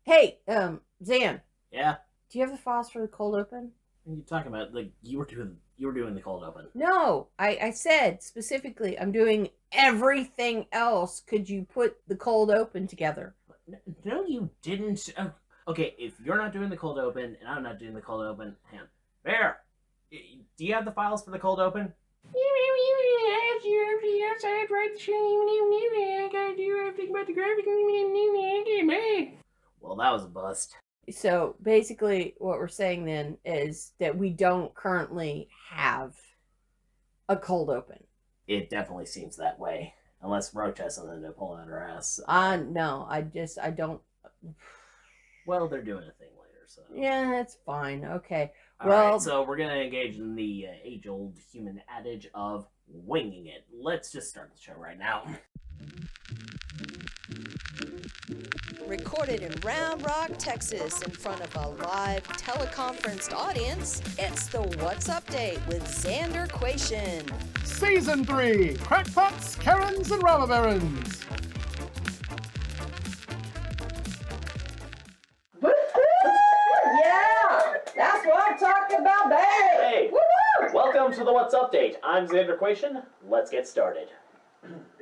Hey, Zan, Yeah? do you have the files for the cold open? What are you talking about? Like you were doing the cold open. No, I said specifically I'm doing everything else. Could you put the cold open together? No, you didn't. Okay, if you're not doing the cold open and I'm not doing the cold open, hang on. Bear, do you have the files for the cold open? Yes, I tried to show you. I gotta do everything about the graphics. Well, that was a bust. So basically, what we're saying then is that we don't currently have a cold open. It definitely seems that way. Unless Roach has something to pull out her ass. No, I don't. Well, they're doing a thing later, so. Yeah, that's fine. Okay. Alright, so we're gonna engage in the age-old human adage of winging it. Let's just start the show right now. Recorded in Round Rock, Texas, in front of a live teleconferenced audience, it's the What's Update with Xander Quation. Season 3, Crackpots, Karens, and Robber Barons. Yeah, that's what I'm talking about, baby. Hey, Woo-hoo! welcome to the What's Update. I'm Xander Quation. Let's get started.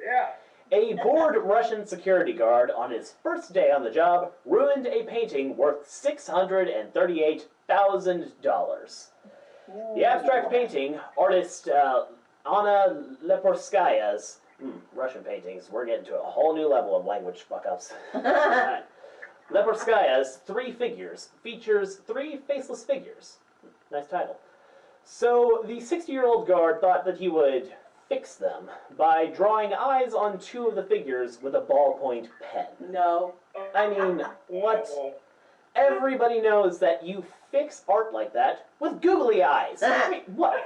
Yeah. A bored Russian security guard on his first day on the job ruined a painting worth $638,000. The abstract painting, artist Anna Leporskaya's Russian paintings, we're getting to a whole new level of language fuck-ups. Right. Leporskaya's Three Figures features three faceless figures. Nice title. So the 60-year-old guard thought that he would fix them by drawing eyes on two of the figures with a ballpoint pen. No. I mean, what? Everybody knows that you fix art like that with googly eyes. I mean, what?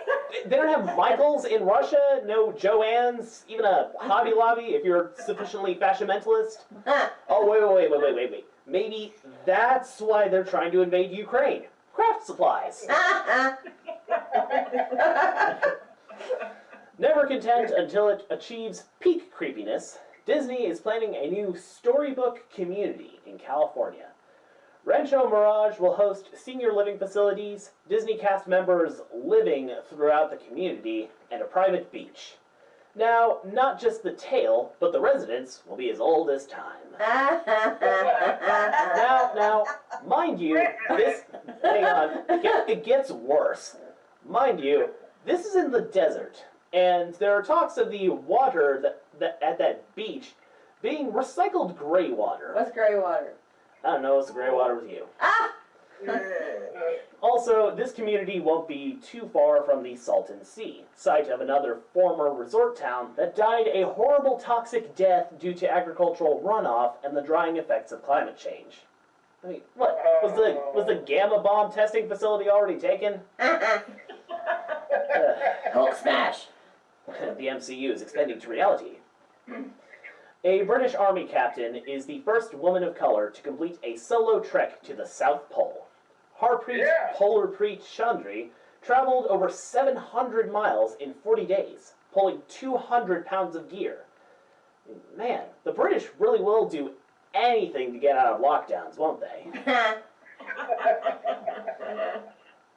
They don't have Michaels in Russia, no Joanne's, even a Hobby Lobby if you're sufficiently fashionmentalist. Oh, wait. Maybe that's why they're trying to invade Ukraine. Craft supplies. Never content until it achieves peak creepiness, Disney is planning a new storybook community in California. Rancho Mirage will host senior living facilities, Disney cast members living throughout the community, and a private beach. Now, not just the tale, but the residents will be as old as time. Now, mind you, this... Hang on, it gets worse. Mind you, this is in the desert, and there are talks of the water that at that beach being recycled gray water. What's gray water? I don't know, it's gray water with you. Ah! Also, this community won't be too far from the Salton Sea, site of another former resort town that died a horrible toxic death due to agricultural runoff and the drying effects of climate change. I mean, what? Was the gamma bomb testing facility already taken? Hulk smash. The MCU is expanding to reality. A British Army captain is the first woman of color to complete a solo trek to the South Pole. Harpreet Polarpreet Chandri traveled over 700 miles in 40 days, pulling 200 pounds of gear. Man, the British really will do anything to get out of lockdowns, won't they?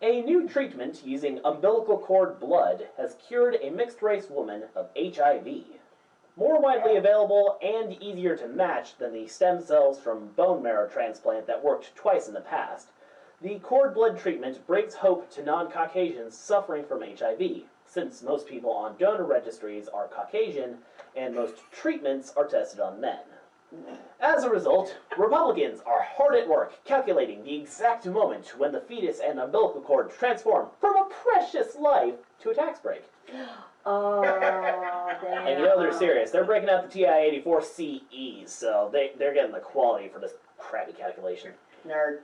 A new treatment using umbilical cord blood has cured a mixed-race woman of HIV. More widely available and easier to match than the stem cells from bone marrow transplant that worked twice in the past, the cord blood treatment brings hope to non-Caucasians suffering from HIV, since most people on donor registries are Caucasian and most treatments are tested on men. As a result, Republicans are hard at work calculating the exact moment when the fetus and umbilical cord transform from a precious life to a tax break. Oh, damn. And you know they're serious. They're breaking out the TI-84CEs, so they're getting the quality for this crappy calculation. Nerd.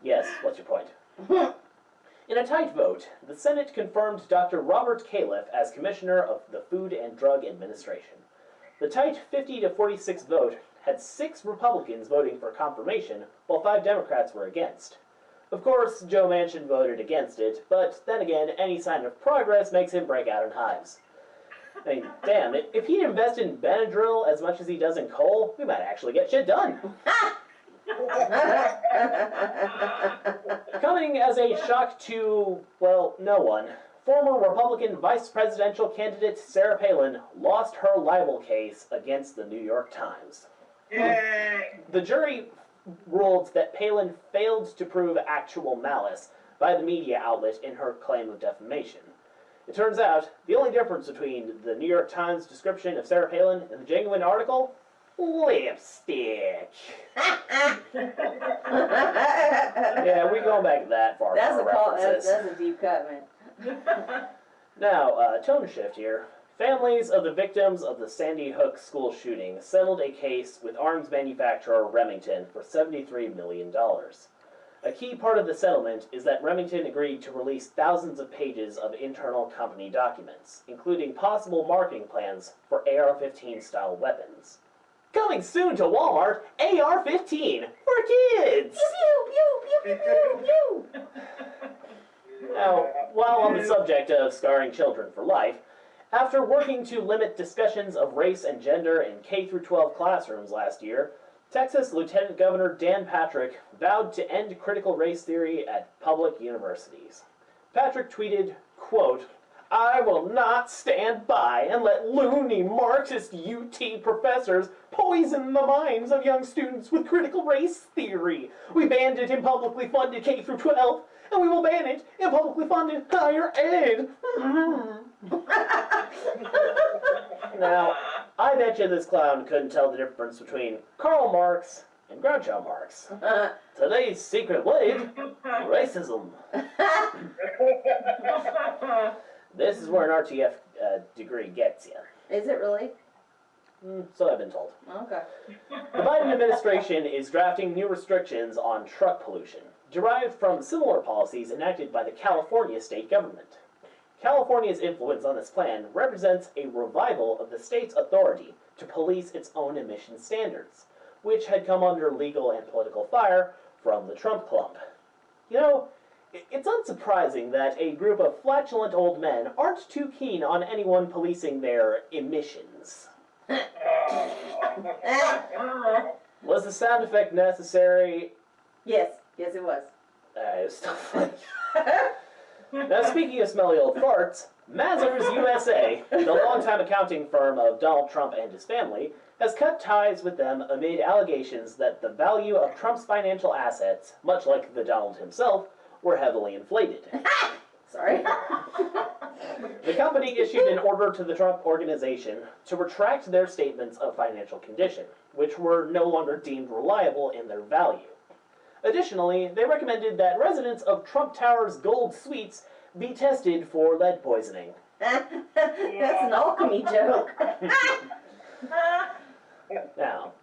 Yes, what's your point? In a tight vote, the Senate confirmed Dr. Robert Califf as Commissioner of the Food and Drug Administration. The tight 50-46 vote had 6 Republicans voting for confirmation, while 5 Democrats were against. Of course, Joe Manchin voted against it, but then again, any sign of progress makes him break out in hives. I mean, damn, if he'd invest in Benadryl as much as he does in coal, we might actually get shit done. Coming as a shock to, well, no one, former Republican vice presidential candidate Sarah Palin lost her libel case against the New York Times. The jury ruled that Palin failed to prove actual malice by the media outlet in her claim of defamation. It turns out, the only difference between the New York Times description of Sarah Palin and the genuine article? Lipstick. Yeah, we going back that far. That's for a call. references. That's a deep cut, man. Now, tone shift here. Families of the victims of the Sandy Hook school shooting settled a case with arms manufacturer Remington for $73 million. A key part of the settlement is that Remington agreed to release thousands of pages of internal company documents, including possible marketing plans for AR-15 style weapons. Coming soon to Walmart, AR-15 for kids! Pew, pew, pew, pew, pew, pew. Now, while on the subject of scarring children for life, after working to limit discussions of race and gender in K-12 classrooms last year, Texas Lieutenant Governor Dan Patrick vowed to end critical race theory at public universities. Patrick tweeted, quote, "I will not stand by and let loony Marxist UT professors poison the minds of young students with critical race theory. We banned it in publicly funded K-12, and we will ban it in publicly funded higher ed." Now, I bet you this clown couldn't tell the difference between Karl Marx and Groucho Marx. Today's secret wave, racism. This is where an RTF degree gets you. Is it really? So I've been told. Okay. The Biden administration is drafting new restrictions on truck pollution, derived from similar policies enacted by the California state government. California's influence on this plan represents a revival of the state's authority to police its own emission standards, which had come under legal and political fire from the Trump clump. You know, it's unsurprising that a group of flatulent old men aren't too keen on anyone policing their emissions. Was the sound effect necessary? Yes. Yes, it was. It was still funny. Now, speaking of smelly old farts, Mazars USA, the longtime accounting firm of Donald Trump and his family, has cut ties with them amid allegations that the value of Trump's financial assets, much like the Donald himself, were heavily inflated. Sorry. The company issued an order to the Trump Organization to retract their statements of financial condition, which were no longer deemed reliable in their value. Additionally, they recommended that residents of Trump Tower's gold suites be tested for lead poisoning. That's an alchemy joke. Now,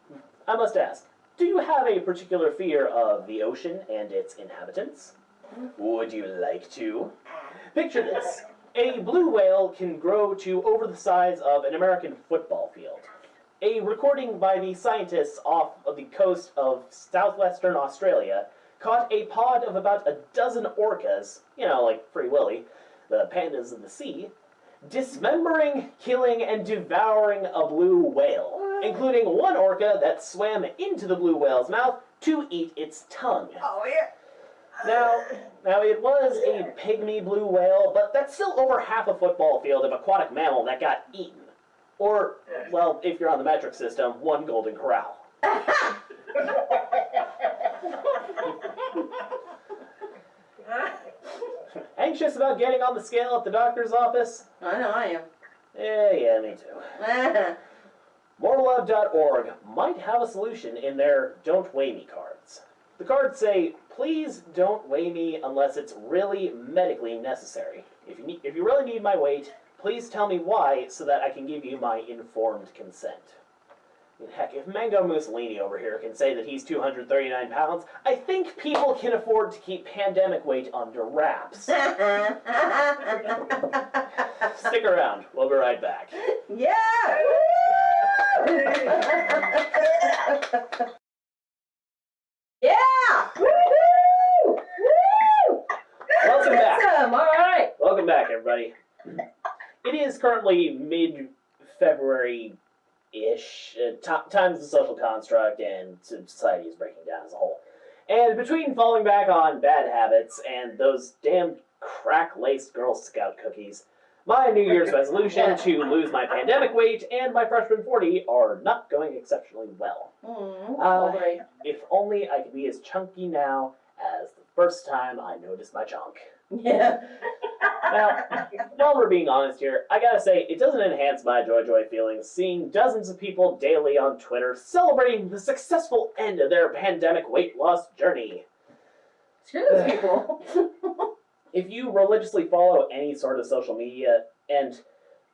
I must ask, do you have a particular fear of the ocean and its inhabitants? Would you like to? Picture this. A blue whale can grow to over the size of an American football field. A recording by the scientists off of the coast of southwestern Australia caught a pod of about a dozen orcas, you know, like Free Willy, the pandas of the sea, dismembering, killing, and devouring a blue whale, including one orca that swam into the blue whale's mouth to eat its tongue. Oh, yeah. Now it was a pygmy blue whale, but that's still over half a football field of aquatic mammal that got eaten. Or, well, if you're on the metric system, one golden corral. Anxious about getting on the scale at the doctor's office? I know I am. Yeah, me too. Morelove.org might have a solution in their Don't Weigh Me cards. The cards say, please don't weigh me unless it's really medically necessary. If you really need my weight, please tell me why so that I can give you my informed consent. I mean, heck, if Mango Mussolini over here can say that he's 239 pounds, I think people can afford to keep pandemic weight under wraps. Stick around. We'll be right back. Yeah! Yeah! Woo-hoo! Woo! Welcome back. Awesome. All right. Welcome back, everybody. It is currently mid-February-ish. Time's a social construct, and society is breaking down as a whole. And between falling back on bad habits and those damn crack-laced Girl Scout cookies, my New Year's resolution to lose my pandemic weight and my freshman 40 are not going exceptionally well. If only I could be as chunky now as the first time I noticed my chunk. Yeah. Now, while we're being honest here, I gotta say, it doesn't enhance my joy feelings seeing dozens of people daily on Twitter celebrating the successful end of their pandemic weight loss journey. Screw those people. If you religiously follow any sort of social media, and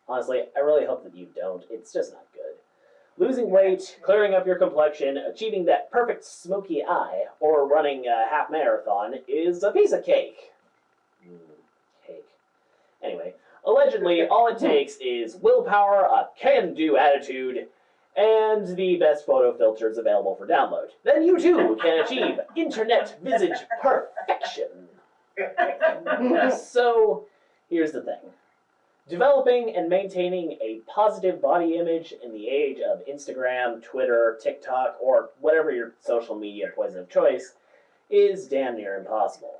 honestly, I really hope that you don't, it's just not good. Losing weight, clearing up your complexion, achieving that perfect smoky eye, or running a half marathon is a piece of cake. Cake. Anyway, allegedly, all it takes is willpower, a can-do attitude, and the best photo filters available for download. Then you too can achieve internet visage perfection. So, here's the thing. Developing and maintaining a positive body image in the age of Instagram, Twitter, TikTok, or whatever your social media poison of choice is damn near impossible.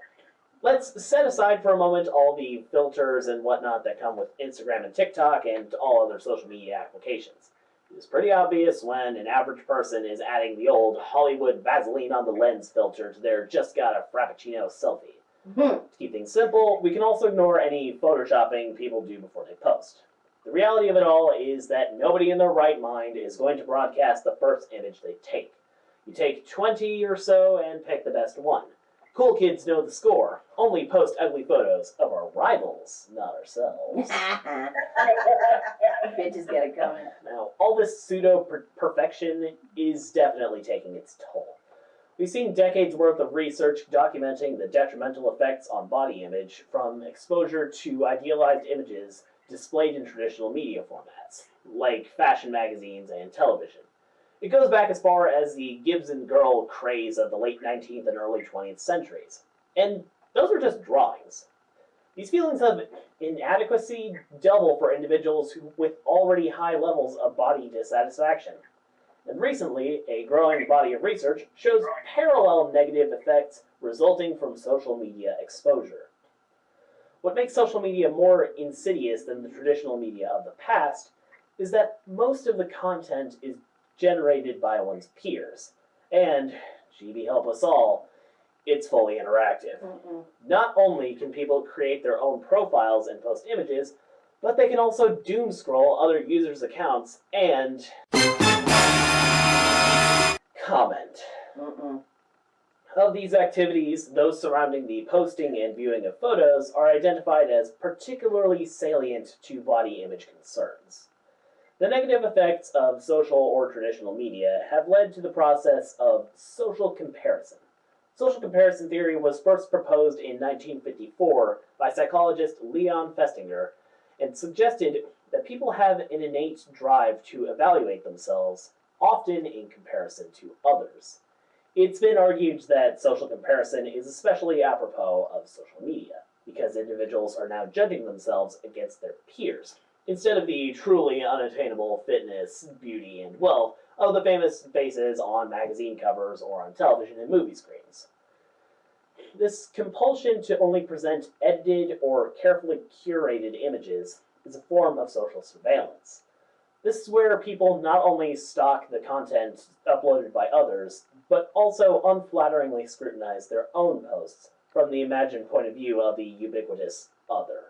Let's set aside for a moment all the filters and whatnot that come with Instagram and TikTok and all other social media applications. It's pretty obvious when an average person is adding the old Hollywood Vaseline on the lens filter to their just got a Frappuccino selfie. To keep things simple, we can also ignore any photoshopping people do before they post. The reality of it all is that nobody in their right mind is going to broadcast the first image they take. You take 20 or so and pick the best one. Cool kids know the score. Only post ugly photos of our rivals, not ourselves. Bitches get it coming. Now, all this pseudo-perfection is definitely taking its toll. We've seen decades worth of research documenting the detrimental effects on body image from exposure to idealized images displayed in traditional media formats, like fashion magazines and television. It goes back as far as the Gibson girl craze of the late 19th and early 20th centuries. And those were just drawings. These feelings of inadequacy double for individuals with already high levels of body dissatisfaction. And recently, a growing body of research shows parallel negative effects resulting from social media exposure. What makes social media more insidious than the traditional media of the past is that most of the content is generated by one's peers. And, GB help us all, it's fully interactive. Not only can people create their own profiles and post images, but they can also doom scroll other users' accounts and comment. Of these activities, those surrounding the posting and viewing of photos are identified as particularly salient to body image concerns. The negative effects of social or traditional media have led to the process of social comparison. Social comparison theory was first proposed in 1954 by psychologist Leon Festinger and suggested that people have an innate drive to evaluate themselves, often in comparison to others. It's been argued that social comparison is especially apropos of social media, because individuals are now judging themselves against their peers, instead of the truly unattainable fitness, beauty, and wealth of the famous faces on magazine covers or on television and movie screens. This compulsion to only present edited or carefully curated images is a form of social surveillance. This is where people not only stalk the content uploaded by others, but also unflatteringly scrutinize their own posts from the imagined point of view of the ubiquitous other.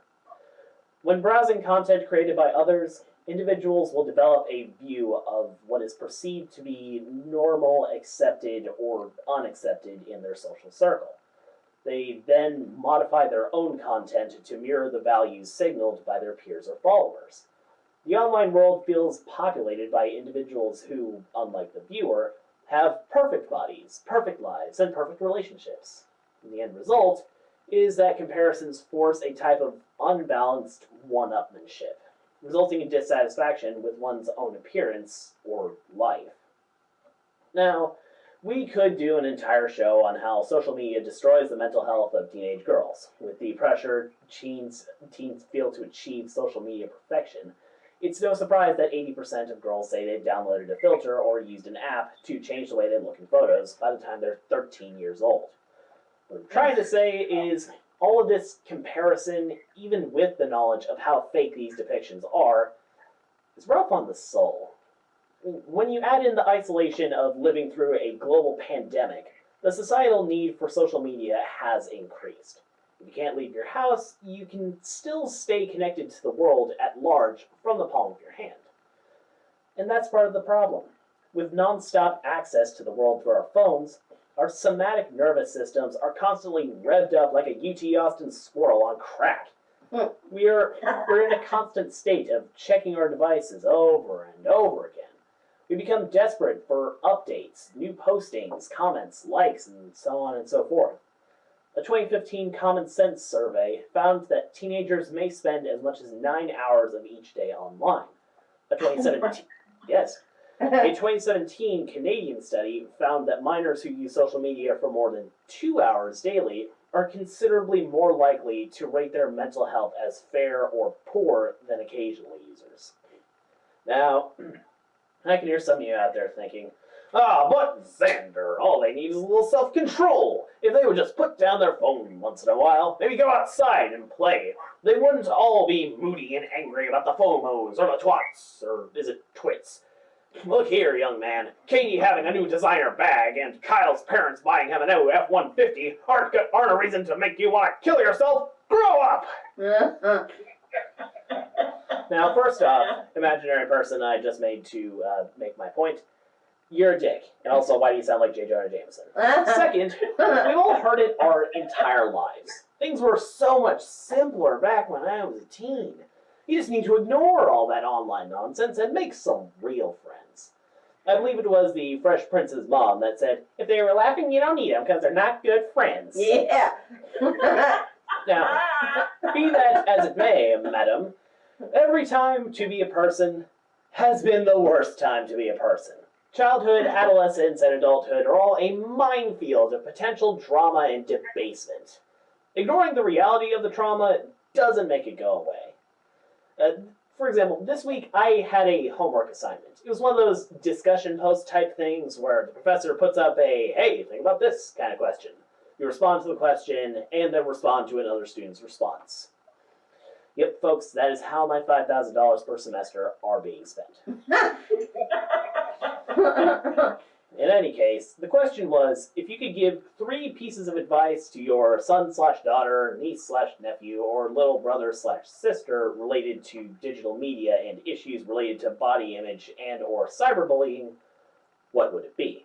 When browsing content created by others, individuals will develop a view of what is perceived to be normal, accepted, or unaccepted in their social circle. They then modify their own content to mirror the values signaled by their peers or followers. The online world feels populated by individuals who, unlike the viewer, have perfect bodies, perfect lives, and perfect relationships. And the end result is that comparisons force a type of unbalanced one-upmanship, resulting in dissatisfaction with one's own appearance or life. Now, we could do an entire show on how social media destroys the mental health of teenage girls, with the pressure teens feel to achieve social media perfection, It's no surprise that 80% of girls say they've downloaded a filter or used an app to change the way they look in photos by the time they're 13 years old. What I'm trying to say is all of this comparison, even with the knowledge of how fake these depictions are, is rough on the soul. When you add in the isolation of living through a global pandemic, the societal need for social media has increased. If you can't leave your house, you can still stay connected to the world at large from the palm of your hand. And that's part of the problem. With non-stop access to the world through our phones, our somatic nervous systems are constantly revved up like a UT Austin squirrel on crack. We're in a constant state of checking our devices over and over again. We become desperate for updates, new postings, comments, likes, and so on and so forth. A 2015 Common Sense survey found that teenagers may spend as much as 9 hours of each day online. A 2017 Canadian study found that minors who use social media for more than 2 hours daily are considerably more likely to rate their mental health as fair or poor than occasional users. Now, I can hear some of you out there thinking, but Xander, all they need is a little self-control. If they would just put down their phone once in a while, maybe go outside and play, they wouldn't all be moody and angry about the FOMOs or the twats, or is it twits? Look here, young man. Katie having a new designer bag and Kyle's parents buying him a new F-150 aren't a reason to make you want to kill yourself. Grow up! Now, first off, imaginary person I just made to make my point, you're a dick. And also, why do you sound like J. Jonah Jameson? Second, we've all heard it our entire lives. Things were so much simpler back when I was a teen. You just need to ignore all that online nonsense and make some real friends. I believe it was the Fresh Prince's mom that said, if they were laughing, you don't need them because they're not good friends. Yeah. Now, be that as it may, madam, every time to be a person has been the worst time to be a person. Childhood, adolescence, and adulthood are all a minefield of potential drama and debasement. Ignoring the reality of the trauma doesn't make it go away. For example, this week I had a homework assignment. It was one of those discussion post type things where the professor puts up a, hey, think about this kind of question. You respond to the question, and then respond to another student's response. Yep, folks, that is how my $5,000 per semester are being spent. In any case, the question was, if you could give 3 pieces of advice to your son/daughter, niece/nephew, or little brother/sister related to digital media and issues related to body image and or cyberbullying, what would it be?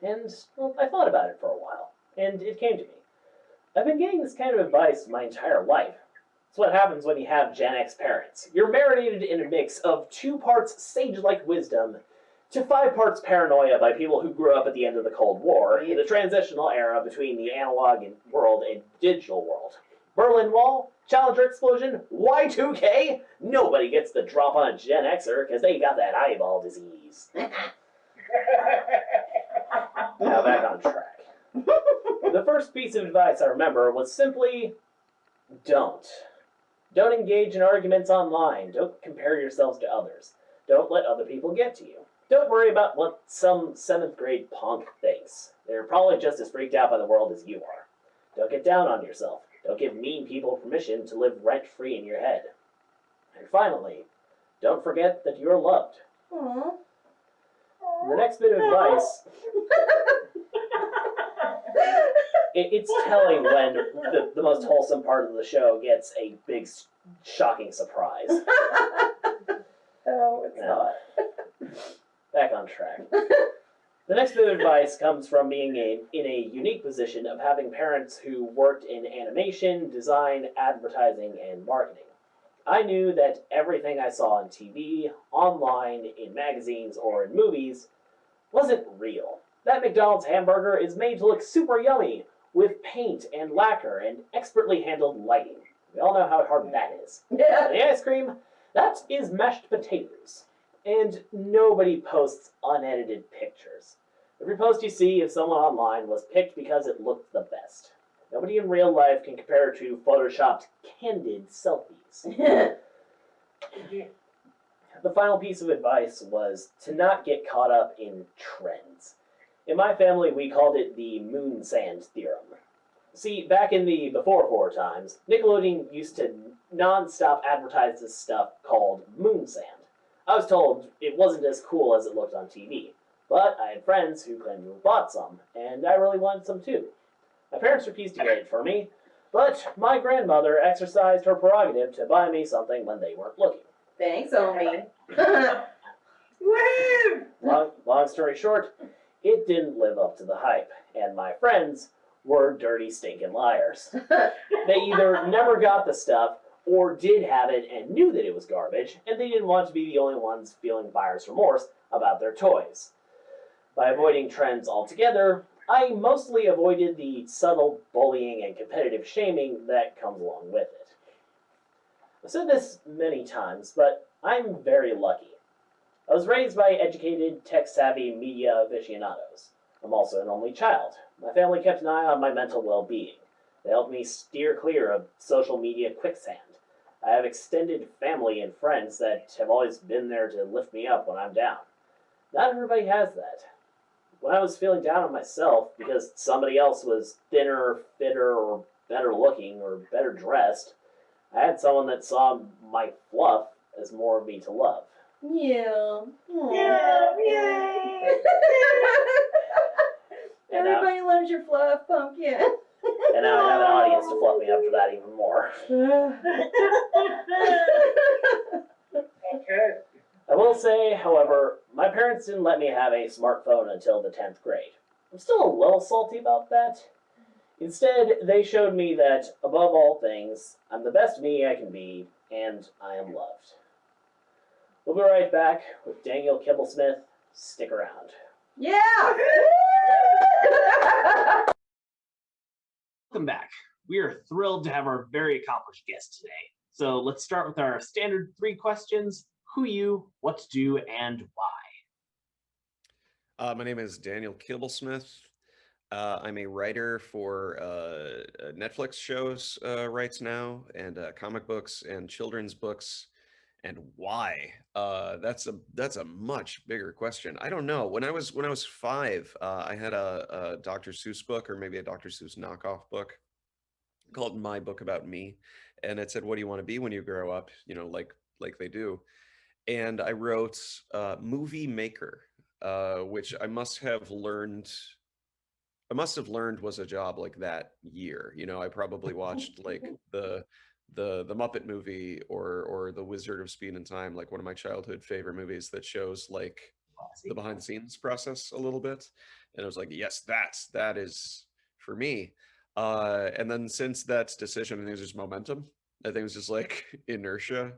And, well, I thought about it for a while, and it came to me. I've been getting this kind of advice my entire life. It's what happens when you have Gen X parents. You're marinated in a mix of 2 parts sage-like wisdom to 5 parts paranoia by people who grew up at the end of the Cold War, in the transitional era between the analog world and digital world. Berlin Wall, Challenger explosion, Y2K, nobody gets the drop on a Gen Xer because they got that eyeball disease. Now back on track. The first piece of advice I remember was simply, don't. Don't engage in arguments online. Don't compare yourselves to others. Don't let other people get to you. Don't worry about what some 7th grade punk thinks. They're probably just as freaked out by the world as you are. Don't get down on yourself. Don't give mean people permission to live rent-free in your head. And finally, don't forget that you're loved. Aww. The next bit of advice, it's telling when the most wholesome part of the show gets a big, shocking surprise. Oh, it's not. Back on track. The next bit of advice comes from being in a unique position of having parents who worked in animation, design, advertising, and marketing. I knew that everything I saw on TV, online, in magazines, or in movies wasn't real. That McDonald's hamburger is made to look super yummy with paint and lacquer and expertly handled lighting. We all know how hard that is. Yeah. The ice cream, that is mashed potatoes. And nobody posts unedited pictures. Every post you see of someone online was picked because it looked the best. Nobody in real life can compare to photoshopped, candid selfies. The final piece of advice was to not get caught up in trends. In my family, we called it the moon sand theorem. See, back in the before times, Nickelodeon used to non-stop advertise this stuff called moon sand. I was told it wasn't as cool as it looked on TV, but I had friends who claimed to have bought some, and I really wanted some too. My parents refused to get it for me, but my grandmother exercised her prerogative to buy me something when they weren't looking. Thanks, Omi. Woo! Long story short, it didn't live up to the hype, and my friends were dirty, stinking liars. They either never got the stuff, or did have it and knew that it was garbage, and they didn't want to be the only ones feeling buyer's remorse about their toys. By avoiding trends altogether, I mostly avoided the subtle bullying and competitive shaming that comes along with it. I've said this many times, but I'm very lucky. I was raised by educated, tech-savvy media aficionados. I'm also an only child. My family kept an eye on my mental well-being. They helped me steer clear of social media quicksand. I have extended family and friends that have always been there to lift me up when I'm down. Not everybody has that. When I was feeling down on myself because somebody else was thinner, fitter, or better looking, or better dressed, I had someone that saw my fluff as more of me to love. Yeah. Yeah. Everybody loves your fluff, pumpkin. And now I have an audience to fluff me up for that even more. Okay. I will say, however, my parents didn't let me have a smartphone until the 10th grade. I'm still a little salty about that. Instead, they showed me that, above all things, I'm the best me I can be, and I am loved. We'll be right back with Daniel Kibblesmith. Stick around. Yeah! Welcome back. We are thrilled to have our very accomplished guest today. So let's start with our standard 3 questions. Who you, what to do, and why? My name is Daniel Kibblesmith. I'm a writer for Netflix shows right now, and comic books and children's books. And why? That's a much bigger question. I don't know. When I was 5, I had a Dr. Seuss book, or maybe a Dr. Seuss knockoff book, called My Book About Me, and it said, "What do you want to be when you grow up?" You know, like they do. And I wrote movie maker, which I must have learned was a job like that year. You know, I probably watched like the Muppet Movie or The Wizard of Speed and Time, like one of my childhood favorite movies that shows like the behind the scenes process a little bit. And I was like, yes, that is for me. And then since that decision, I think it was just momentum. I think it was just like inertia,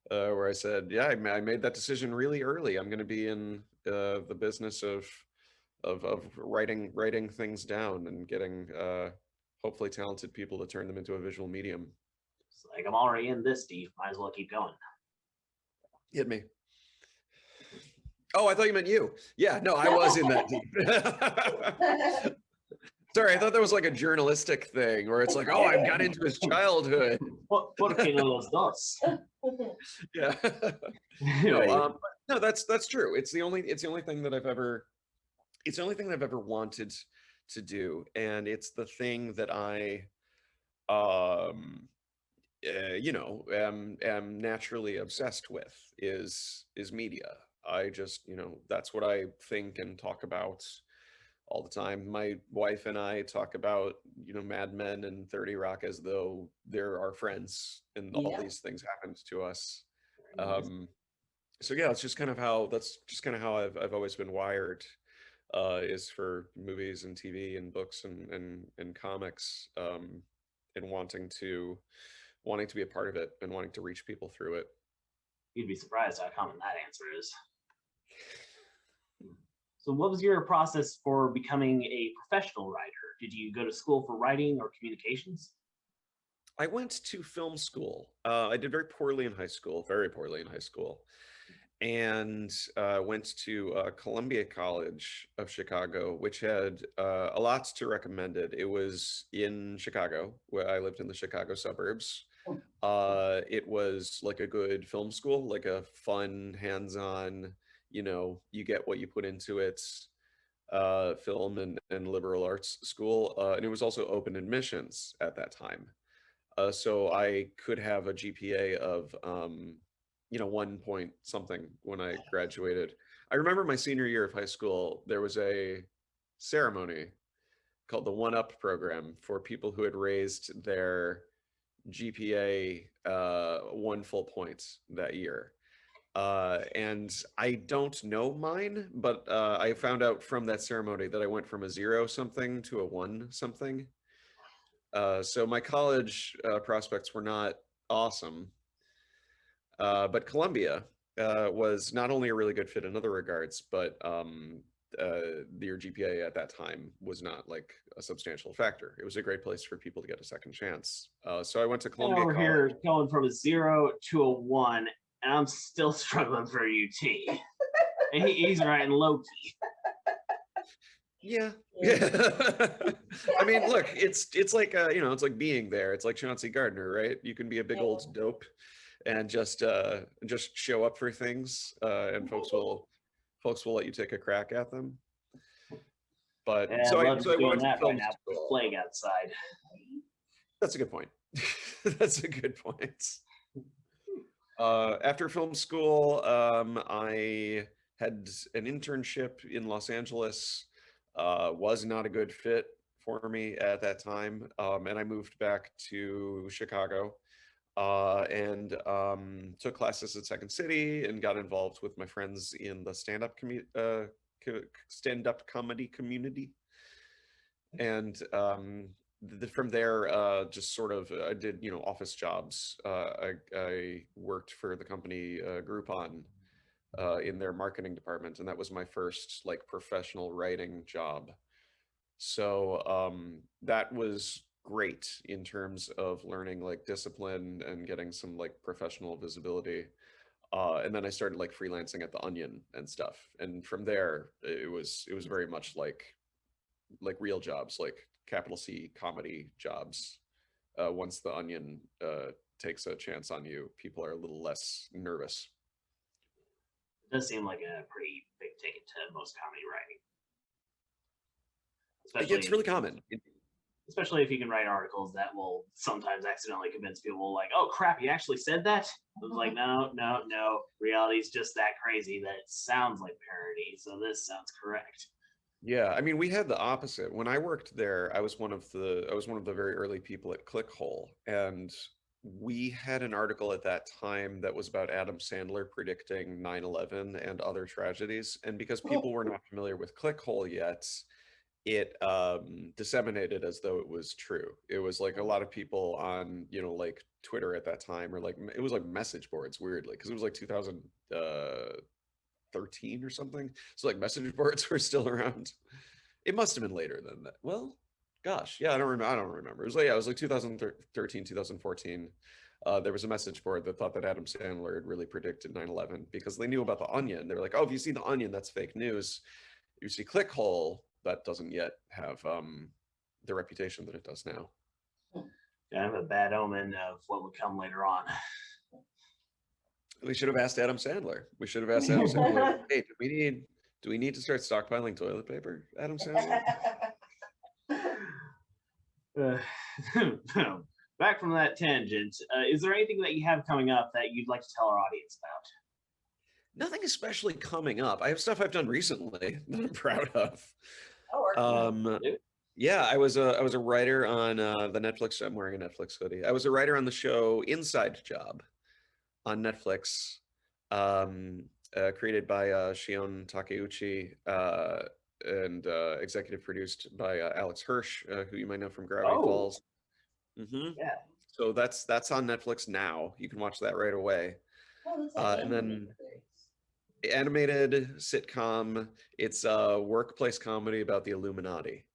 where I said, yeah, I made that decision really early. I'm going to be in the business of writing things down and getting hopefully talented people to turn them into a visual medium. It's like, I'm already in this deep. Might as well keep going. Hit me. Oh, I thought you meant you. Yeah, no, I was in that deep. Sorry, I thought that was like a journalistic thing where it's like, oh, I've got into his childhood. Por que no los dos? Yeah. Anyway. No, that's true. It's the only thing that I've ever wanted to do, and it's the thing that I am naturally obsessed with is media. I just, that's what I think and talk about all the time. My wife and I talk about, Mad Men and 30 Rock as though they're our friends, and all these things happened to us. So yeah, it's just kind of how I've always been wired, is for movies and TV and books and comics, and wanting to be a part of it and wanting to reach people through it. You'd be surprised how common that answer is. So what was your process for becoming a professional writer? Did you go to school for writing or communications? I went to film school. I did very poorly in high school, and went to Columbia College of Chicago, which had a lot to recommend it. It was in Chicago, where I lived in the Chicago suburbs. It was like a good film school, like a fun, hands-on, you get what you put into it, film and liberal arts school. And it was also open admissions at that time. So I could have a GPA of, 1 point something when I graduated. I remember my senior year of high school, there was a ceremony called the One Up program for people who had raised their GPA 1 full point that year. And I don't know mine, but I found out from that ceremony that I went from a 0 something to a 1 something. So my college prospects were not awesome. But Columbia was not only a really good fit in other regards, but your GPA at that time was not like a substantial factor. It was a great place for people to get a second chance. So I went to Columbia over College. here going from a 0 to a 1, and I'm still struggling for UT. And he's writing Loki. Yeah. I mean, look, it's like it's like being there. It's like Chauncey Gardner, right? You can be a big old dope and just show up for things, and folks will let you take a crack at them. But Yeah, so I love went doing to that film right now. school. Plague outside. That's a good point. That's a good point. After film school, I had an internship in Los Angeles. Was not a good fit for me at that time, and I moved back to Chicago, and took classes at Second City and got involved with my friends in the stand-up comedy community. And from there, just sort of, I did, office jobs. I worked for the company Groupon in their marketing department, and that was my first like professional writing job. So that was great in terms of learning like discipline and getting some like professional visibility. And then I started like freelancing at the Onion and stuff. And from there, it was very much like real jobs, like capital C comedy jobs. Once the Onion takes a chance on you, people are a little less nervous. It does seem like a pretty big ticket to most comedy writing. It's really common. Especially if you can write articles that will sometimes accidentally convince people like, oh crap, you actually said that? I was like, no. Reality's just that crazy that it sounds like parody, so this sounds correct. Yeah, I mean, we had the opposite. When I worked there, I was one of the very early people at Clickhole, and we had an article at that time that was about Adam Sandler predicting 9/11 and other tragedies. And because people were not familiar with Clickhole yet, it disseminated as though it was true. It was like a lot of people on, like Twitter at that time, or like it was like message boards, weirdly, because it was like 2013 or something. So like message boards were still around. It must have been later than that. Well, gosh, yeah, I don't remember. It was like 2013, 2014. There was a message board that thought that Adam Sandler had really predicted 9/11 because they knew about the Onion. They were like, oh, if you see the Onion, that's fake news. You see Clickhole, that doesn't yet have the reputation that it does now. I have a bad omen of what would come later on. We should have asked Adam Sandler. Hey, do we need to start stockpiling toilet paper, Adam Sandler? Back from that tangent, is there anything that you have coming up that you'd like to tell our audience about? Nothing especially coming up. I have stuff I've done recently that I'm proud of. Yeah, I was a writer on the Netflix. I'm wearing a Netflix hoodie. I was a writer on the show Inside Job on Netflix, created by Shion Takeuchi and executive produced by Alex Hirsch, who you might know from Gravity Falls. Mm-hmm. Yeah. So that's on Netflix now. You can watch that right away. And then animated sitcom. It's a workplace comedy about the Illuminati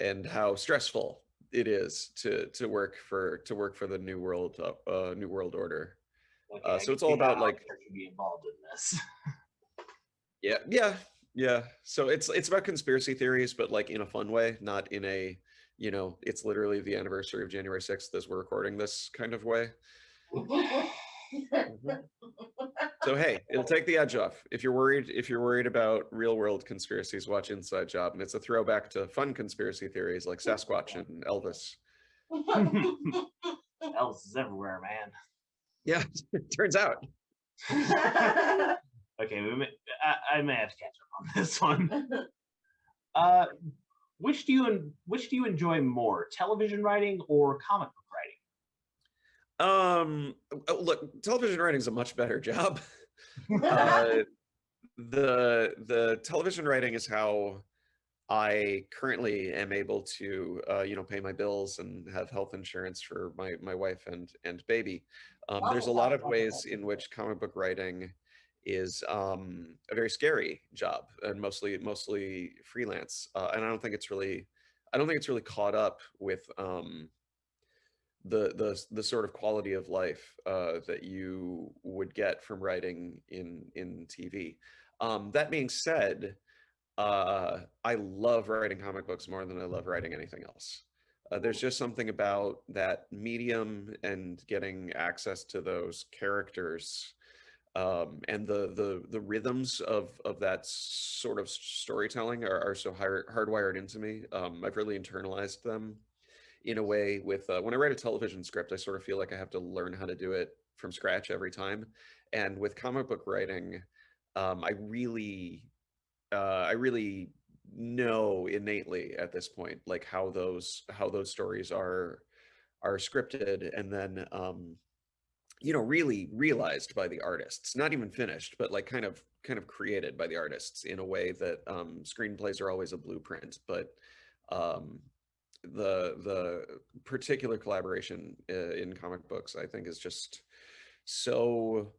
and how stressful it is to work for the new world order. Okay, so it's all about like be involved in this. yeah. So it's about conspiracy theories, but like in a fun way, not in a You know, it's literally the anniversary of January 6th as we're recording this kind of way. Mhm. So hey, it'll take the edge off. If you're worried about real world conspiracies, watch Inside Job, and it's a throwback to fun conspiracy theories like Sasquatch and Elvis. Elvis is everywhere, man. Yeah, it turns out. Okay, I may have to catch up on this one. Which do you enjoy more, television writing or comic book Look, television writing is a much better job. writing? The television writing is how I currently am able to pay my bills and have health insurance for my wife and baby. There's a lot of ways in which comic book writing is a very scary job and mostly freelance. And I don't think it's really caught up with the sort of quality of life that you would get from writing in TV. That being said, I love writing comic books more than I love writing anything else. There's just something about that medium and getting access to those characters, and the rhythms of that sort of storytelling are so hardwired into me. I've really internalized them in a way with when I write a television script, I sort of feel like I have to learn how to do it from scratch every time. And with comic book writing, I really know innately at this point, like how those stories are scripted and then really realized by the artists, not even finished, but like kind of created by the artists in a way that screenplays are always a blueprint, but um, the particular collaboration in comic books, I think, is just so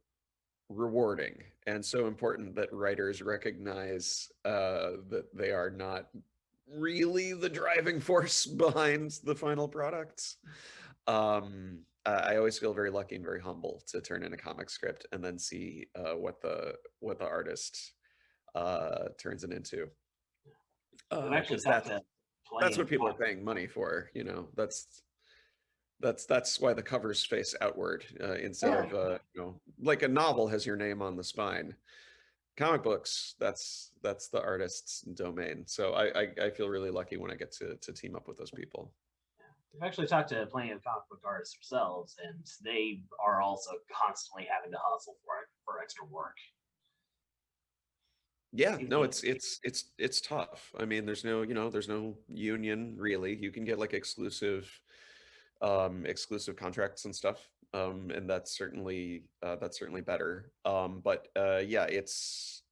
rewarding and so important that writers recognize that they are not really the driving force behind the final products. I always feel very lucky and very humble to turn in a comic script and then see what the artist turns it into. I've actually 'Cause talked to that's plenty what of people are paying money for, that's why the covers face outward instead of like a novel has your name on the spine. Comic books, that's the artist's domain. So I feel really lucky when I get to team up with those people. I've actually talked to plenty of comic book artists themselves, and they are also constantly having to hustle for extra work. Yeah, Seems no, like it's tough. I mean, there's no union really. You can get like exclusive contracts and stuff, and that's certainly better. But yeah, it's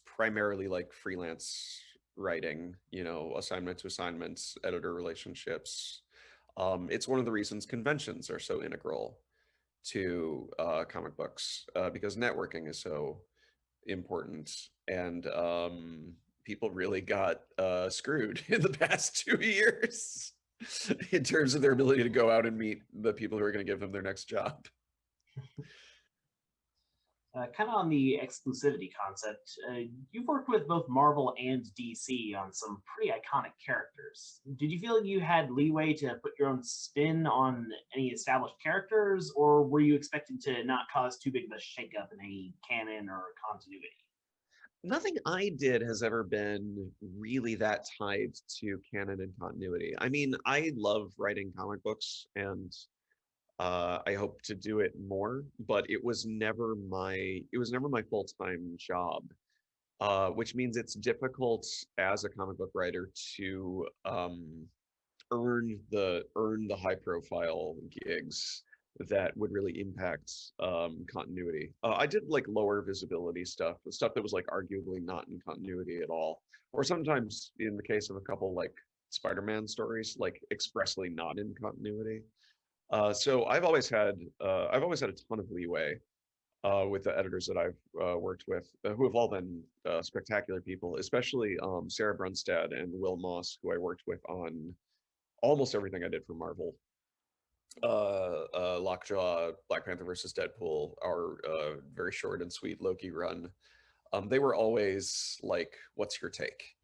primarily like freelance writing, assignment to assignments, editor relationships. It's one of the reasons conventions are so integral to comic books, because networking is so important, and people really got screwed in the past 2 years in terms of their ability to go out and meet the people who are going to give them their next job. kind of on the exclusivity concept. You've worked with both Marvel and DC on some pretty iconic characters. Did you feel you had leeway to put your own spin on any established characters, or were you expected to not cause too big of a shakeup in any canon or continuity? Nothing I did has ever been really that tied to canon and continuity. I mean, I love writing comic books, and I hope to do it more, but it was never my full-time job, which means it's difficult as a comic book writer to earn the high profile gigs that would really impact continuity. I did like lower visibility stuff, the stuff that was like arguably not in continuity at all, or sometimes in the case of a couple like Spider-Man stories, like expressly not in continuity. So I've always had a ton of leeway with the editors that I've worked with, who have all been spectacular people, especially Sarah Brunstad and Will Moss, who I worked with on almost everything I did for Marvel. Lockjaw, Black Panther versus Deadpool, our very short and sweet Loki run. They were always like, "What's your take?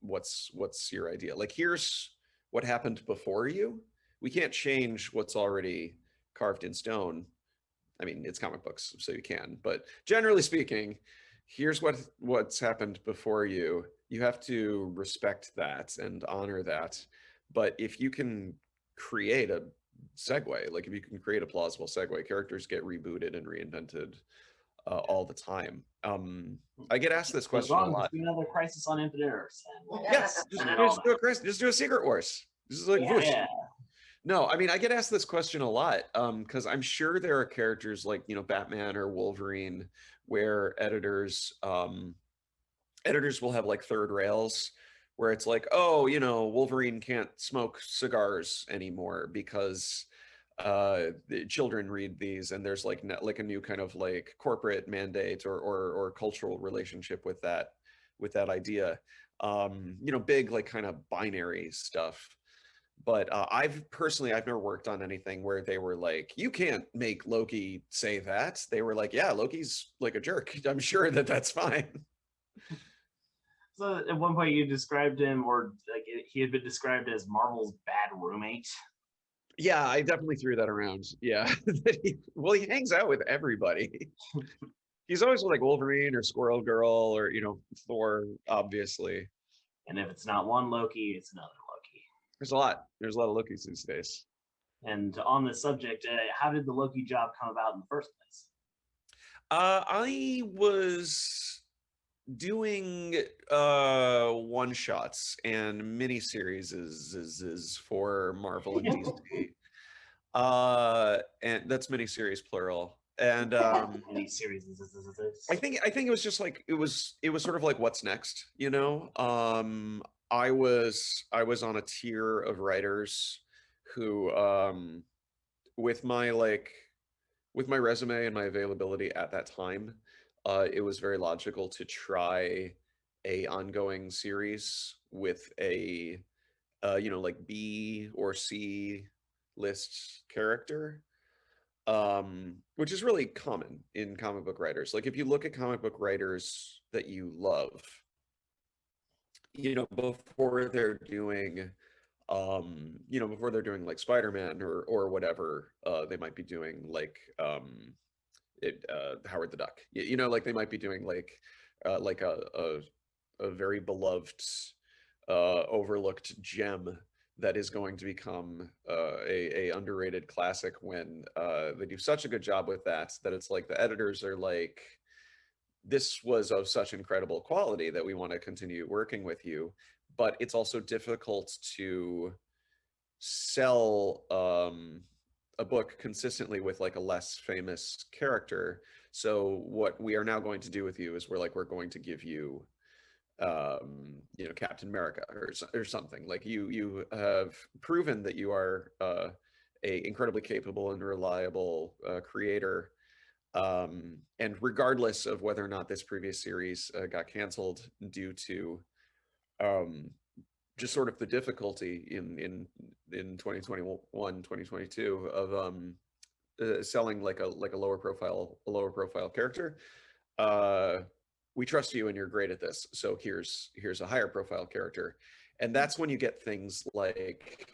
What's your idea? Like, here's what happened before you. We can't change what's already carved in stone. I mean, it's comic books, so you can, but generally speaking, here's what's happened before you. You have to respect that and honor that. But if you can create a segue, like if you can create a plausible segue, characters get rebooted and reinvented all the time. I get asked this question a lot. Just do another Crisis on Infinite Earths. Yes, just do a Secret Wars. This is like whoosh. Yeah. No, I mean, I get asked this question a lot because I'm sure there are characters like, Batman or Wolverine where editors will have like third rails where it's like, oh, Wolverine can't smoke cigars anymore because the children read these, and there's like a new kind of like corporate mandate or cultural relationship with that idea. Big like kind of binary stuff. But I've never worked on anything where they were like, you can't make Loki say that. They were like, yeah, Loki's like a jerk. I'm sure that's fine. So at one point you described him, or like he had been described as Marvel's bad roommate. Yeah, I definitely threw that around. Yeah. He hangs out with everybody. He's always like Wolverine or Squirrel Girl or, Thor, obviously. And if it's not one Loki, it's another Loki. There's a lot of Lokis these days. And on this subject, how did the Loki job come about in the first place? I was doing one shots and miniseries is for Marvel and DC. And that's miniseries plural. And miniseries. I think it was just like it was sort of like what's next, I was on a tier of writers who with my resume and my availability at that time, it was very logical to try a ongoing series with a like B or C list character, which is really common in comic book writers. Like if you look at comic book writers that you love, before they're doing like Spider-Man or whatever, they might be doing like Howard the Duck. Like they might be doing like a very beloved, overlooked gem that is going to become a underrated classic when they do such a good job with that it's like the editors are like, this was of such incredible quality that we want to continue working with you. But it's also difficult to sell a book consistently with like a less famous character. So what we are now going to do with you is we're going to give you Captain America or something. Like you have proven that you are a incredibly capable and reliable creator. And regardless of whether or not this previous series got canceled due to just sort of the difficulty in 2021, 2022 of selling like a lower profile character, we trust you and you're great at this, so here's a higher profile character. And that's when you get things like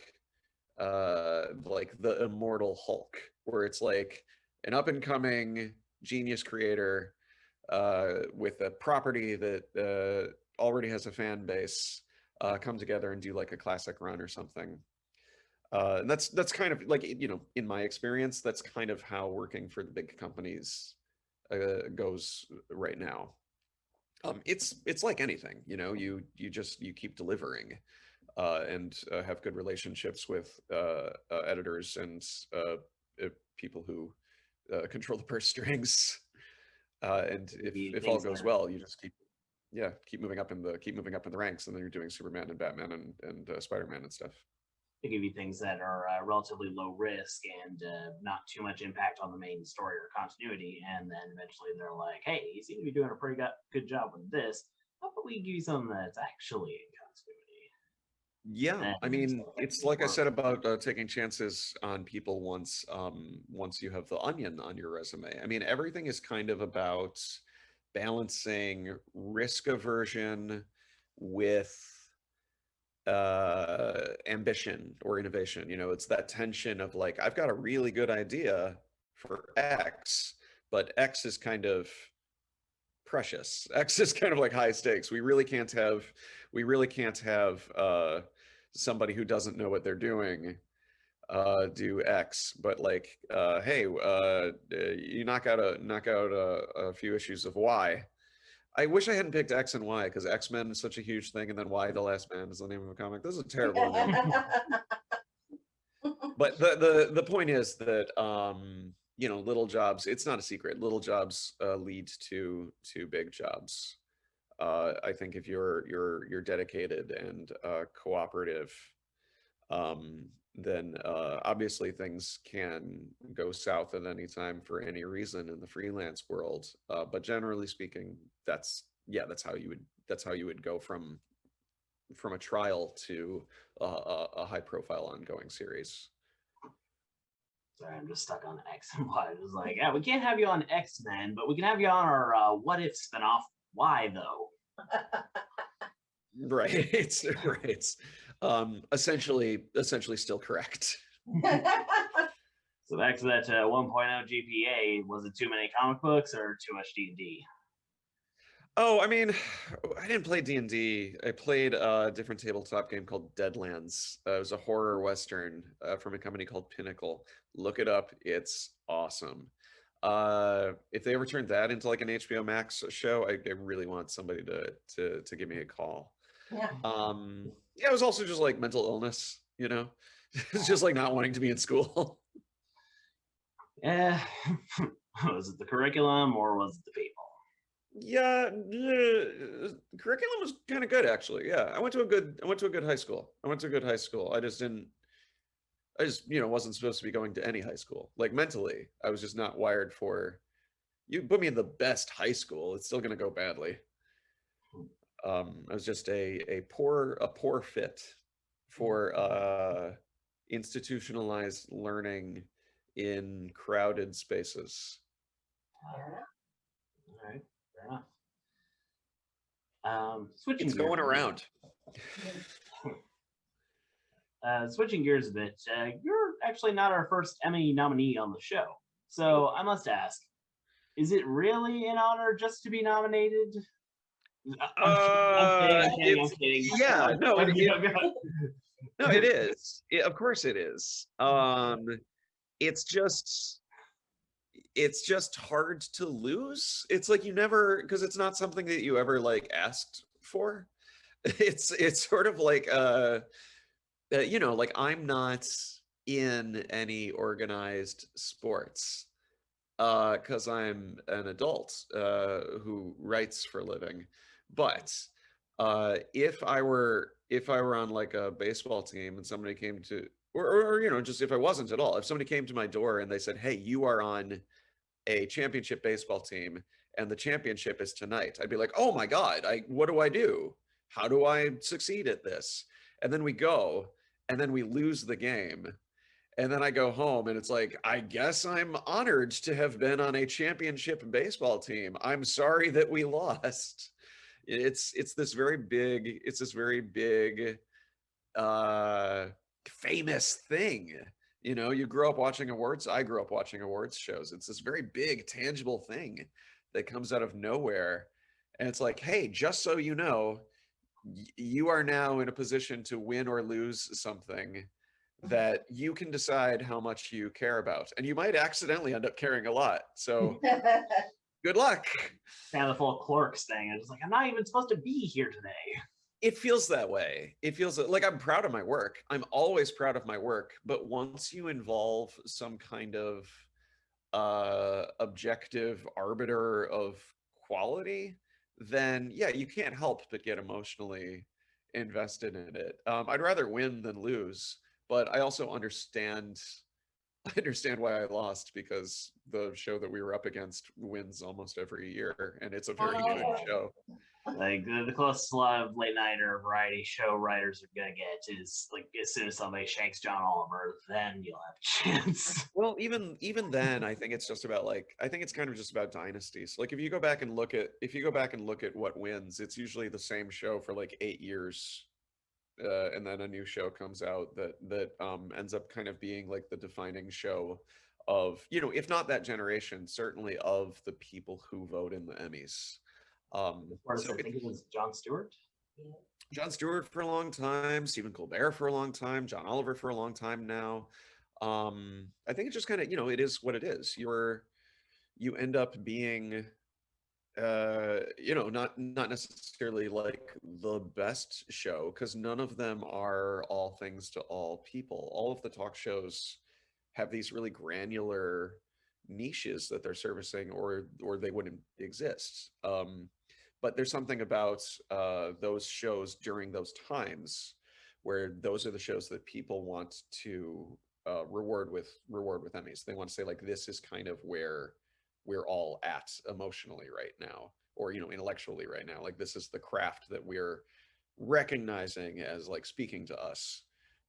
the Immortal Hulk, where it's like an up-and-coming genius creator with a property that already has a fan base come together and do like a classic run or something. And that's kind of like, in my experience, that's kind of how working for the big companies goes right now. It's like anything, you keep delivering and have good relationships with editors and people who control the purse strings. And if all goes well, you just keep moving up in the ranks, and then you're doing Superman and Batman and Spider-Man and stuff. They give you things that are relatively low risk and not too much impact on the main story or continuity, and then eventually they're like, hey, you seem to be doing a pretty good job with this. How about we give you something that's actually in continuity? Yeah, I mean, it's like I said about taking chances on people once you have the onion on your resume. I mean, everything is kind of about balancing risk aversion with ambition or innovation. It's that tension of like, I've got a really good idea for X, but X is kind of precious. X is kind of like high stakes. We really can't have somebody who doesn't know what they're doing do X, but like, hey, you knock out a few issues of Y. I wish I hadn't picked X and Y, because X-Men is such a huge thing, and then Y the Last Man is the name of a comic. This is a terrible analogy. But the point is that little jobs, it's not a secret, little jobs lead to big jobs. I think if you're dedicated and cooperative, then obviously things can go south at any time for any reason in the freelance world. But generally speaking, that's how you would go from a trial to a high profile ongoing series. Sorry, I'm just stuck on X and Y. It was like, yeah, we can't have you on X-Men, but we can have you on our What If spinoff. Why though? Right. Right. Essentially still correct. So back to that 1.0 GPA, was it too many comic books or too much D&D? Oh, I mean, I didn't play D&D. I played a different tabletop game called Deadlands. It was a horror western from a company called Pinnacle. Look it up. It's awesome. If they ever turned that into like an HBO Max show, I really want somebody to give me a call. Yeah. Yeah, it was also just like mental illness, It's just like not wanting to be in school. Yeah. Was it the curriculum or was it the people? Yeah, curriculum was kind of good actually. Yeah, I went to a good high school. I just wasn't supposed to be going to any high school. Like mentally, I was just not wired for. You put me in the best high school, it's still going to go badly. I was just a poor fit for institutionalized learning in crowded spaces. All right, fair enough. Switching It's gears going a bit. around. Switching gears a bit, you're actually not our first Emmy nominee on the show. So I must ask, is it really an honor just to be nominated? I'm kidding. Yeah, no, I'm kidding. no, it is. Of course it is. It's just hard to lose. It's like you never, because it's not something that you ever like asked for. It's sort of like like I'm not in any organized sports because I'm an adult who writes for a living. But if I were on like a baseball team and somebody came to, or just if I wasn't at all, if somebody came to my door and they said, "Hey, you are on a championship baseball team and the championship is tonight," I'd be like, "Oh my God, what do I do? How do I succeed at this?" And then we go and then we lose the game. And then I go home and it's like, I guess I'm honored to have been on a championship baseball team. I'm sorry that we lost. It's this very big famous thing. You grow up watching awards. I grew up watching awards shows. It's this very big, tangible thing that comes out of nowhere. And it's like, hey, just so you know, you are now in a position to win or lose something that you can decide how much you care about. And you might accidentally end up caring a lot. So good luck. Kind of the full Clerks thing. It's like, I'm not even supposed to be here today. It feels that way. It feels like I'm proud of my work. I'm always proud of my work. But once you involve some kind of objective arbiter of quality, then yeah, you can't help but get emotionally invested in it. I'd rather win than lose, but I also understand why I lost, because the show that we were up against wins almost every year, and it's a very good show. Like the closest a lot of late night or variety show writers are gonna get is like, as soon as somebody shanks John Oliver, then you'll have a chance. Well, even then, I think it's just about I think it's kind of just about dynasties. Like if you go back and look at what wins, it's usually the same show for like 8 years. and then a new show comes out that ends up kind of being like the defining show of, if not that generation, certainly of the people who vote in the Emmys. Of course, So I think it was Jon Stewart. Jon Stewart for a long time, Stephen Colbert for a long time, John Oliver for a long time now. I think it's just kind of, it is what it is. You end up being, not necessarily like the best show, because none of them are all things to all people. All of the talk shows have these really granular niches that they're servicing, or they wouldn't exist. But there's something about those shows during those times where those are the shows that people want to reward with Emmys. They want to say, like, this is kind of where we're all at emotionally right now, or intellectually right now. Like, this is the craft that we're recognizing as like speaking to us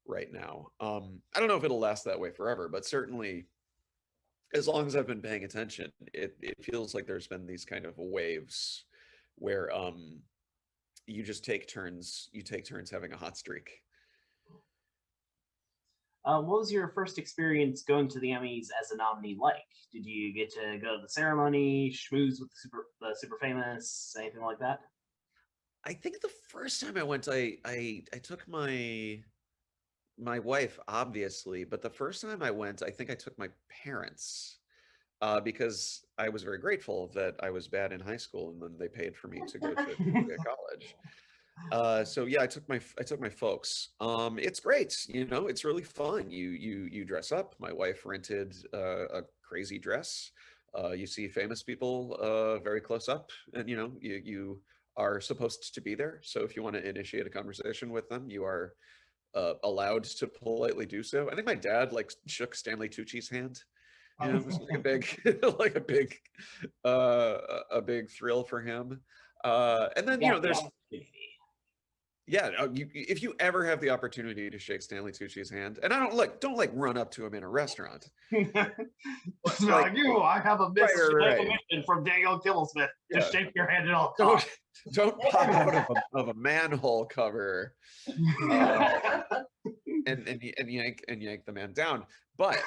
right now. I don't know if it'll last that way forever, but certainly as long as I've been paying attention, it feels like there's been these kind of waves where you just take turns having a hot streak. What was your first experience going to the Emmys as a nominee like? Did you get to go to the ceremony, schmooze with the super famous, anything like that? I think the first time I went, I took my wife, obviously, but the first time I went, I think I took my parents, because I was very grateful that I was bad in high school and then they paid for me to go to college. So yeah, I took my folks. It's great, it's really fun. You dress up. My wife rented a crazy dress. You see famous people very close up, and you are supposed to be there. So if you want to initiate a conversation with them, you are allowed to politely do so. I think my dad like shook Stanley Tucci's hand. It was like a big, like a big thrill for him. And then there's. Yeah, if you ever have the opportunity to shake Stanley Tucci's hand, and I don't run up to him in a restaurant. I have a mission from Daniel Kibblesmith to shake your hand at all costs. Don't pop out of a manhole cover and yank the man down. But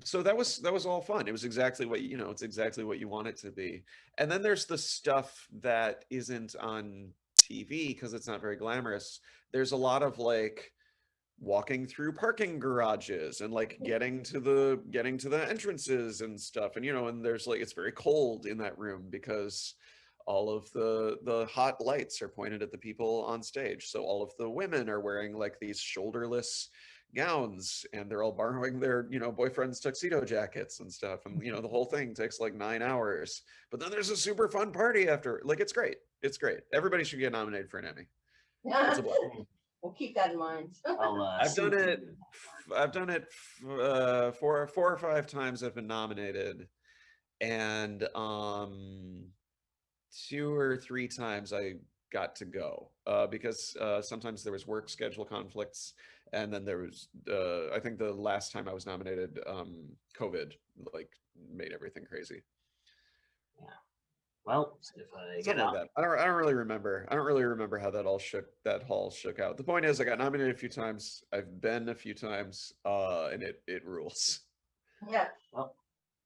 so that was all fun. It was exactly what it's exactly what you want it to be. And then there's the stuff that isn't on TV because it's not very glamorous. There's a lot of like walking through parking garages and like getting to the entrances and stuff, and and there's like, it's very cold in that room because all of the hot lights are pointed at the people on stage. So all of the women are wearing like these shoulderless gowns, and they're all borrowing their boyfriend's tuxedo jackets and stuff, and the whole thing takes like 9 hours, but then there's a super fun party after. Like, it's great. Everybody should get nominated for an Emmy. It's a blessing. We'll keep that in mind. I've done it 4 or 5 times. I've been nominated, and 2 or 3 times I got to go because sometimes there was work schedule conflicts, and then there was I think the last time I was nominated, COVID like made everything crazy. Yeah. Well, if I get like that. I don't really remember how that all shook out. The point is, I got nominated a few times. I've been a few times, and it rules. Yeah. Well,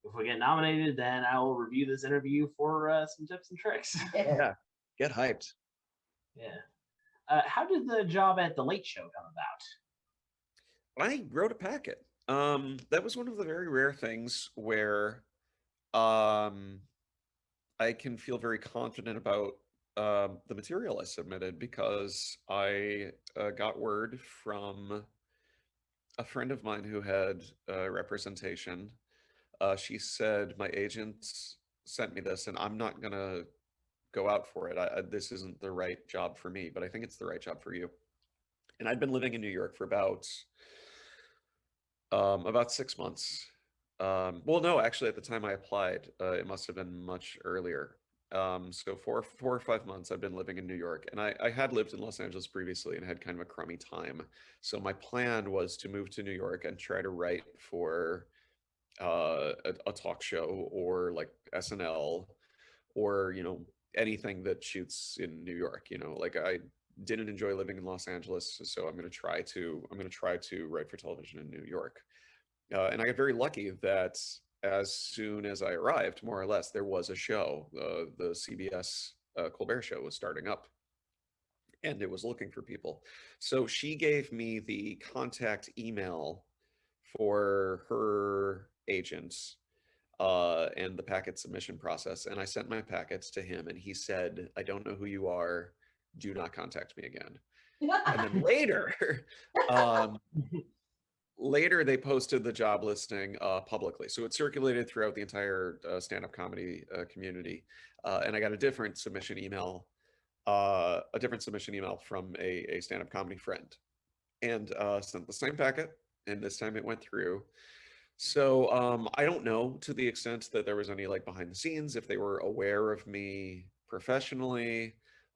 if we get nominated, then I will review this interview for some tips and tricks. Yeah. Get hyped. Yeah. How did the job at The Late Show come about? I wrote a packet. That was one of the very rare things where I can feel very confident about the material I submitted, because I got word from a friend of mine who had representation. She said, my agent sent me this, and I'm not gonna go out for it. This isn't the right job for me, but I think it's the right job for you. And I'd been living in New York for about 6 months. Well, no, actually, at the time I applied, it must have been much earlier. So 4 or 5 months I've been living in New York, and I had lived in Los Angeles previously and had kind of a crummy time. So my plan was to move to New York and try to write for a talk show, or like SNL, or anything that shoots in New York. Like didn't enjoy living in Los Angeles, so I'm going to try to write for television in New York. And I got very lucky that as soon as I arrived, more or less, there was a show. The CBS Colbert show was starting up, and it was looking for people. So she gave me the contact email for her agents and the packet submission process. And I sent my packets to him, and he said, "I don't know who you are. Do not contact me again." And then later, um, later they posted the job listing publicly, so it circulated throughout the entire stand-up comedy community. And I got a different submission email from a stand-up comedy friend, and sent the same packet, and this time it went through. So I don't know to the extent that there was any like behind the scenes, if they were aware of me professionally,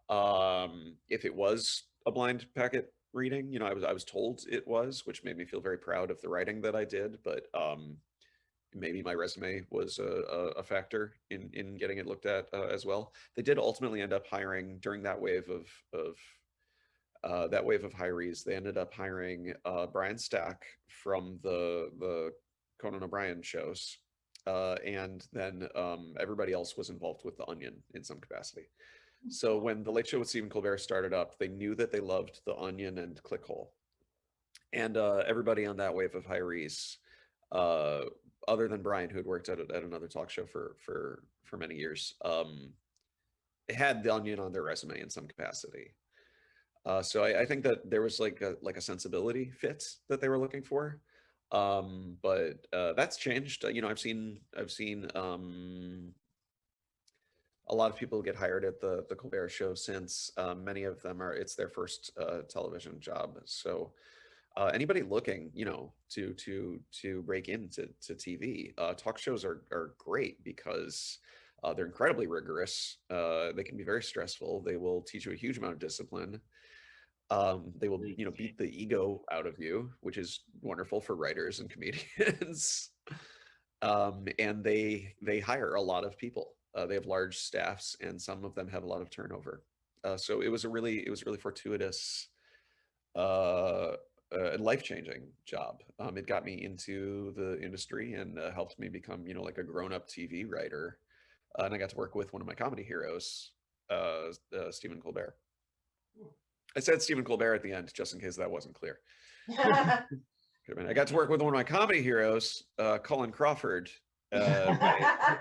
if it was a blind packet reading. I was told it was, which made me feel very proud of the writing that I did, but maybe my resume was a factor in getting it looked at as well. They did ultimately end up hiring during that wave of hirees. They ended up hiring Brian Stack from the Conan O'Brien shows, and then everybody else was involved with The Onion in some capacity. So when The Late Show with Stephen Colbert started up, they knew that they loved The Onion and Clickhole, and everybody on that wave of hirees, other than Brian, who had worked at another talk show for many years, had The Onion on their resume in some capacity. So I think that there was like a sensibility fit that they were looking for. But that's changed. I've seen a lot of people get hired at the Colbert Show since. Many of them it's their first television job. So anybody looking, to break into TV, talk shows are great because they're incredibly rigorous. They can be very stressful. They will teach you a huge amount of discipline. They will, beat the ego out of you, which is wonderful for writers and comedians. And they hire a lot of people. They have large staffs, and some of them have a lot of turnover. So it was a really fortuitous and life-changing job. It got me into the industry and helped me become, like a grown-up TV writer. And I got to work with one of my comedy heroes, Stephen Colbert. I said Stephen Colbert at the end, just in case that wasn't clear. I got to work with one of my comedy heroes, Colin Crawford, my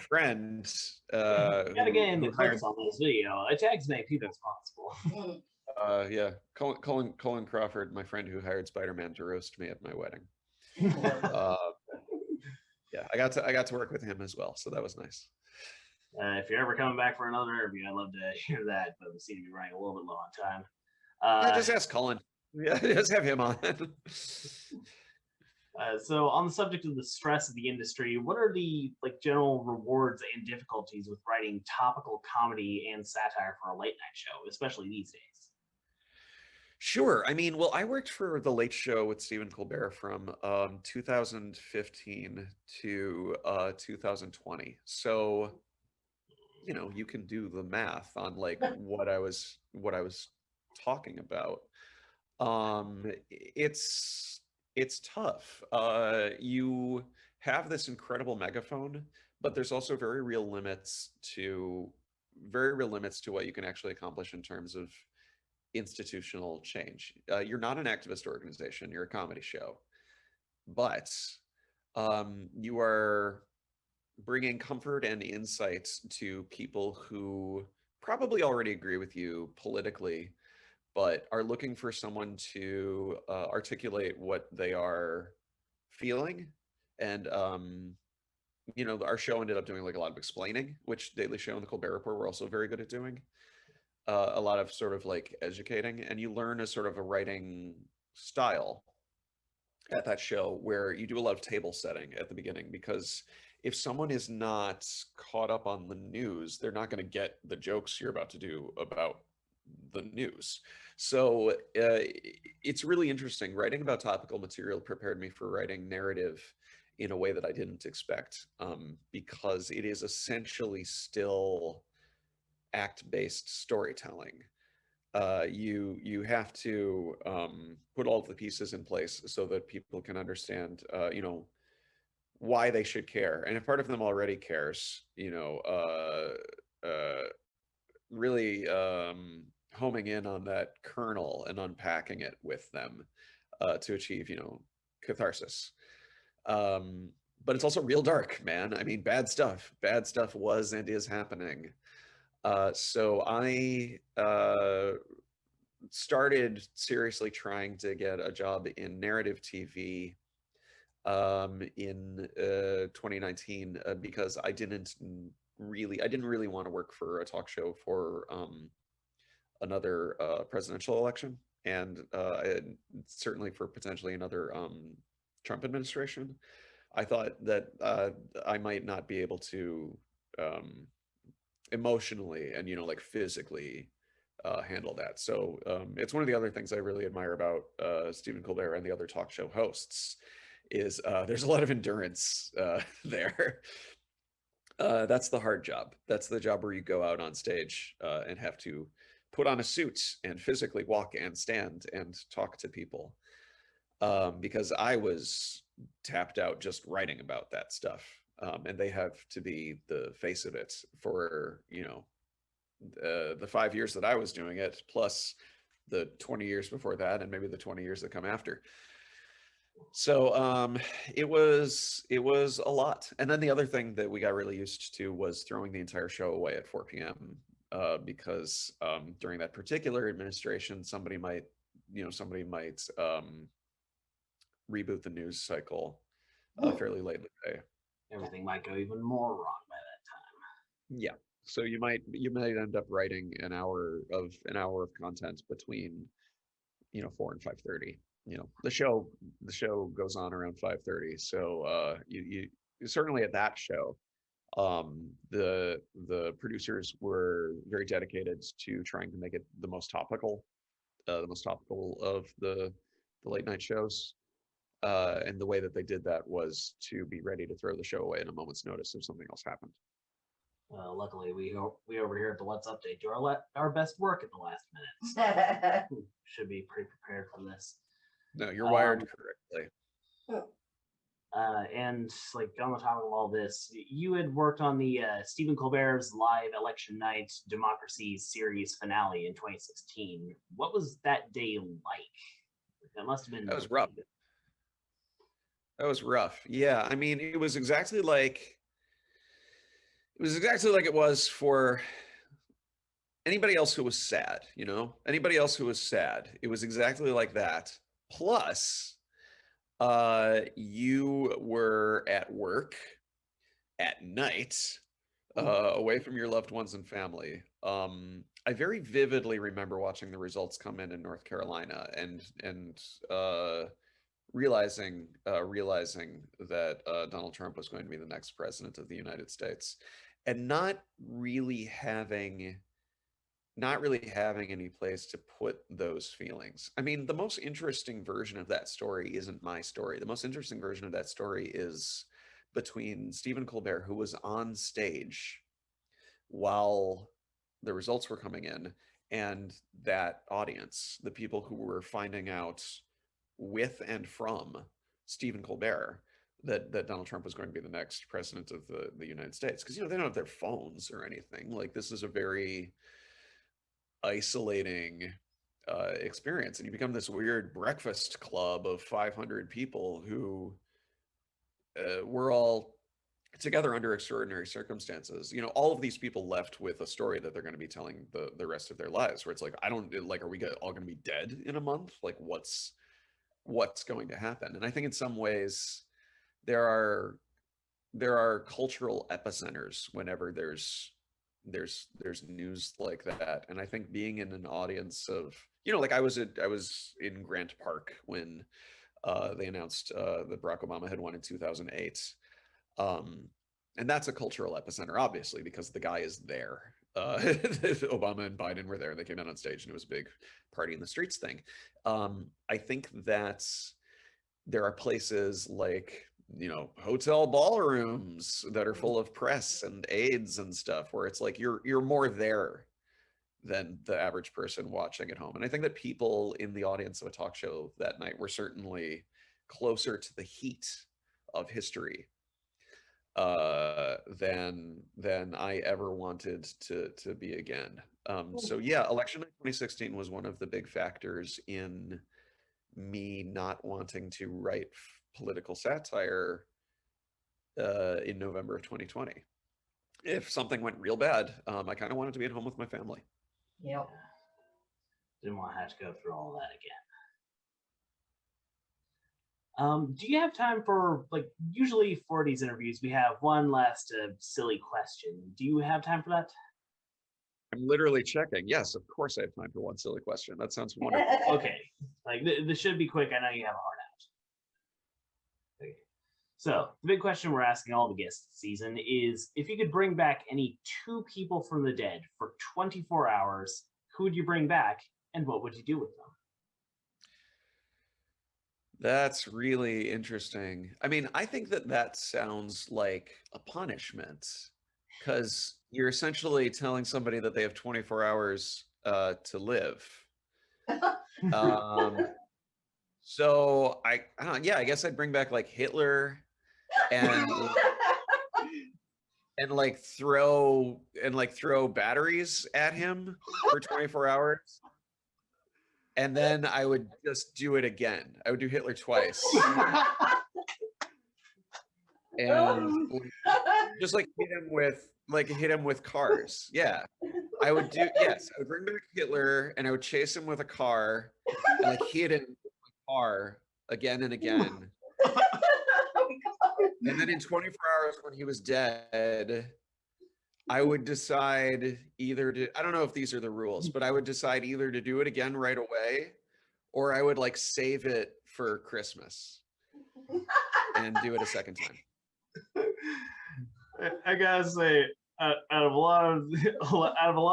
friend. Gotta get in the clips on this video. I tags make people responsible. Yeah, Colin Crawford, my friend who hired Spider-Man to roast me at my wedding. Yeah, I got to work with him as well, so that was nice. If you're ever coming back for another interview, I'd love to hear that, but we seem to be running a little bit low on time. Yeah, just ask Colin. Yeah, just have him on. So on the subject of the stress of the industry, what are the general rewards and difficulties with writing topical comedy and satire for a late night show, especially these days? Sure. I mean, well, I worked for The Late Show with Stephen Colbert from 2015 to 2020. So, you can do the math on what I was talking about. It's tough. You have this incredible megaphone, but there's also very real limits to what you can actually accomplish in terms of institutional change. You're not an activist organization, you're a comedy show, but you are bringing comfort and insights to people who probably already agree with you politically, but are looking for someone to articulate what they are feeling. And our show ended up doing a lot of explaining, which Daily Show and the Colbert Report were also very good at doing. A lot of sort of educating, and you learn a sort of a writing style at that show where you do a lot of table setting at the beginning, because if someone is not caught up on the news, they're not going to get the jokes you're about to do about the news. So it's really interesting. Writing about topical material prepared me for writing narrative in a way that I didn't expect, because it is essentially still act-based storytelling. you have to put all of the pieces in place so that people can understand, why they should care. And if part of them already cares, really homing in on that kernel and unpacking it with them to achieve, catharsis. But it's also real dark, man. I mean, bad stuff was and is happening. So I started seriously trying to get a job in narrative TV in 2019 because I didn't really want to work for a talk show for another presidential election, and certainly for potentially another Trump administration. I thought that I might not be able to emotionally and like physically handle that. So it's one of the other things I really admire about Stephen Colbert and the other talk show hosts is there's a lot of endurance there. That's the hard job. That's the job where you go out on stage and have to put on a suit and physically walk and stand and talk to people. Because I was tapped out just writing about that stuff. And they have to be the face of it for, the 5 years that I was doing it, plus the 20 years before that, and maybe the 20 years that come after. So it was a lot. And then the other thing that we got really used to was throwing the entire show away at 4 p.m. Because during that particular administration, somebody might reboot the news cycle fairly late in the day. Everything might go even more wrong by that time. Yeah. So you might end up writing an hour of content between 4 and 5:30. The show goes on around 5:30. So you certainly at that show, the producers were very dedicated to trying to make it the most topical of the late night shows. And the way that they did that was to be ready to throw the show away at a moment's notice if something else happened. Luckily, we over here at the What's Update do our best work at the last minute. Should be pretty prepared for this. No, you're wired correctly. And like on the top of all this, you had worked on the Stephen Colbert's live election night Democracy series finale in 2016. What was that day like? That must have been. That was rough. That was rough. Yeah, I mean, it was exactly like it was for anybody else who was sad, anybody else who was sad. It was exactly like that. Plus, you were at work at night, away from your loved ones and family. I very vividly remember watching the results come in North Carolina and realizing that Donald Trump was going to be the next president of the United States, and not really having any place to put those feelings. I mean, the most interesting version of that story isn't my story. The most interesting version of that story is between Stephen Colbert, who was on stage while the results were coming in, and that audience, the people who were finding out with and from Stephen Colbert that Donald Trump was going to be the next president of the United States. Because, they don't have their phones or anything. Like, this is a very isolating experience, and you become this weird breakfast club of 500 people who were all together under extraordinary circumstances. All of these people left with a story that they're going to be telling the rest of their lives, where it's like, are we all going to be dead in a month? Like, what's going to happen? And I think in some ways there are cultural epicenters whenever there's news like that. And I think being in an audience of, like I was in Grant Park when they announced that Barack Obama had won in 2008. And that's a cultural epicenter, obviously, because the guy is there. Obama and Biden were there. They came out on stage and it was a big party in the streets thing. I think that there are places like, hotel ballrooms that are full of press and aides and stuff, where it's like you're more there than the average person watching at home. And I think that people in the audience of a talk show that night were certainly closer to the heat of history than I ever wanted to be again. So yeah, election night 2016 was one of the big factors in me not wanting to write political satire in November of 2020. If something went real bad, I kind of wanted to be at home with my family. Yep. Didn't want to have to go through all that again. Do you have time for, like, usually for these interviews, we have one last silly question. Do you have time for that? I'm literally checking. Yes, of course I have time for one silly question. That sounds wonderful. Okay. Like, this should be quick. I know you have a heart out. Okay. So, the big question we're asking all the guests this season is, if you could bring back any 2 people from the dead for 24 hours, who would you bring back, and what would you do with them? That's really interesting. I mean, I think that sounds like a punishment, because you're essentially telling somebody that they have 24 hours to live. So I don't know, yeah, I guess I'd bring back like Hitler and like throw batteries at him for 24 hours. And then I would just do it again. I would do Hitler twice. And just like hit him with cars. Yeah. I would bring back Hitler and I would chase him with a car and like hit him with a car again and again. And then in 24 hours when he was dead, I would decide either to, I don't know if these are the rules, but I would decide either to do it again right away, or I would like save it for Christmas and do it a second time. I gotta say, out of a lot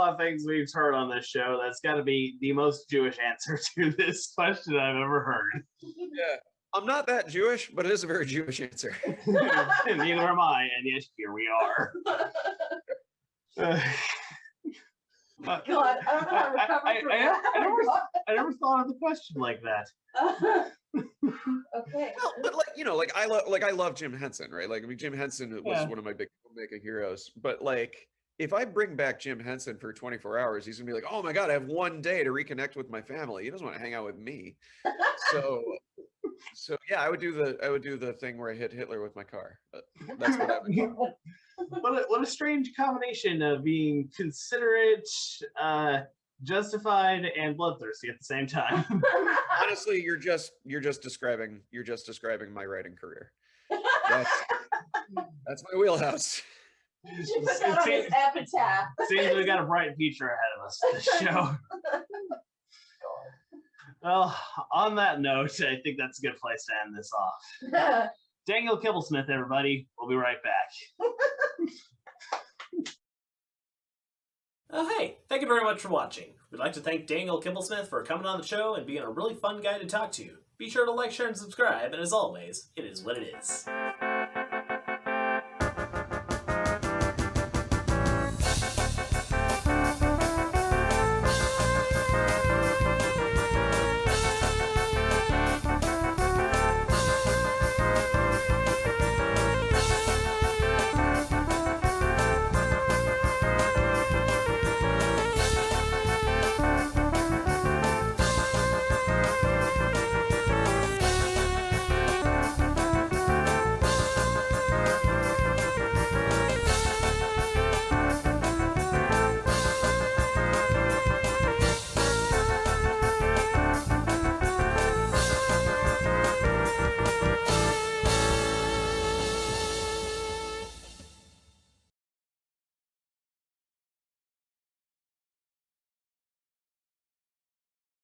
of things we've heard on this show, that's got to be the most Jewish answer to this question I've ever heard. Yeah, I'm not that Jewish, but it is a very Jewish answer. Neither am I, and yes, here we are. God, I don't know how to recover from that. I never thought of the question like that. Okay. Well, but I love Jim Henson, right? Like, I mean, Jim Henson was one of my big filmmaking heroes. But like, if I bring back Jim Henson for 24 hours, he's gonna be like, "Oh my God, I have one day to reconnect with my family." He doesn't want to hang out with me. So yeah, I would do the thing where I hit Hitler with my car. That's what I would do. What a strange combination of being considerate, justified, and bloodthirsty at the same time. Honestly, you're just describing my writing career. That's my wheelhouse. Seems we got a bright future ahead of us for this show. Well, on that note, I think that's a good place to end this off. Daniel Kibblesmith, everybody. We'll be right back. Hey, thank you very much for watching. We'd like to thank Daniel Kibblesmith for coming on the show and being a really fun guy to talk to. Be sure to like, share, and subscribe, and as always, it is what it is.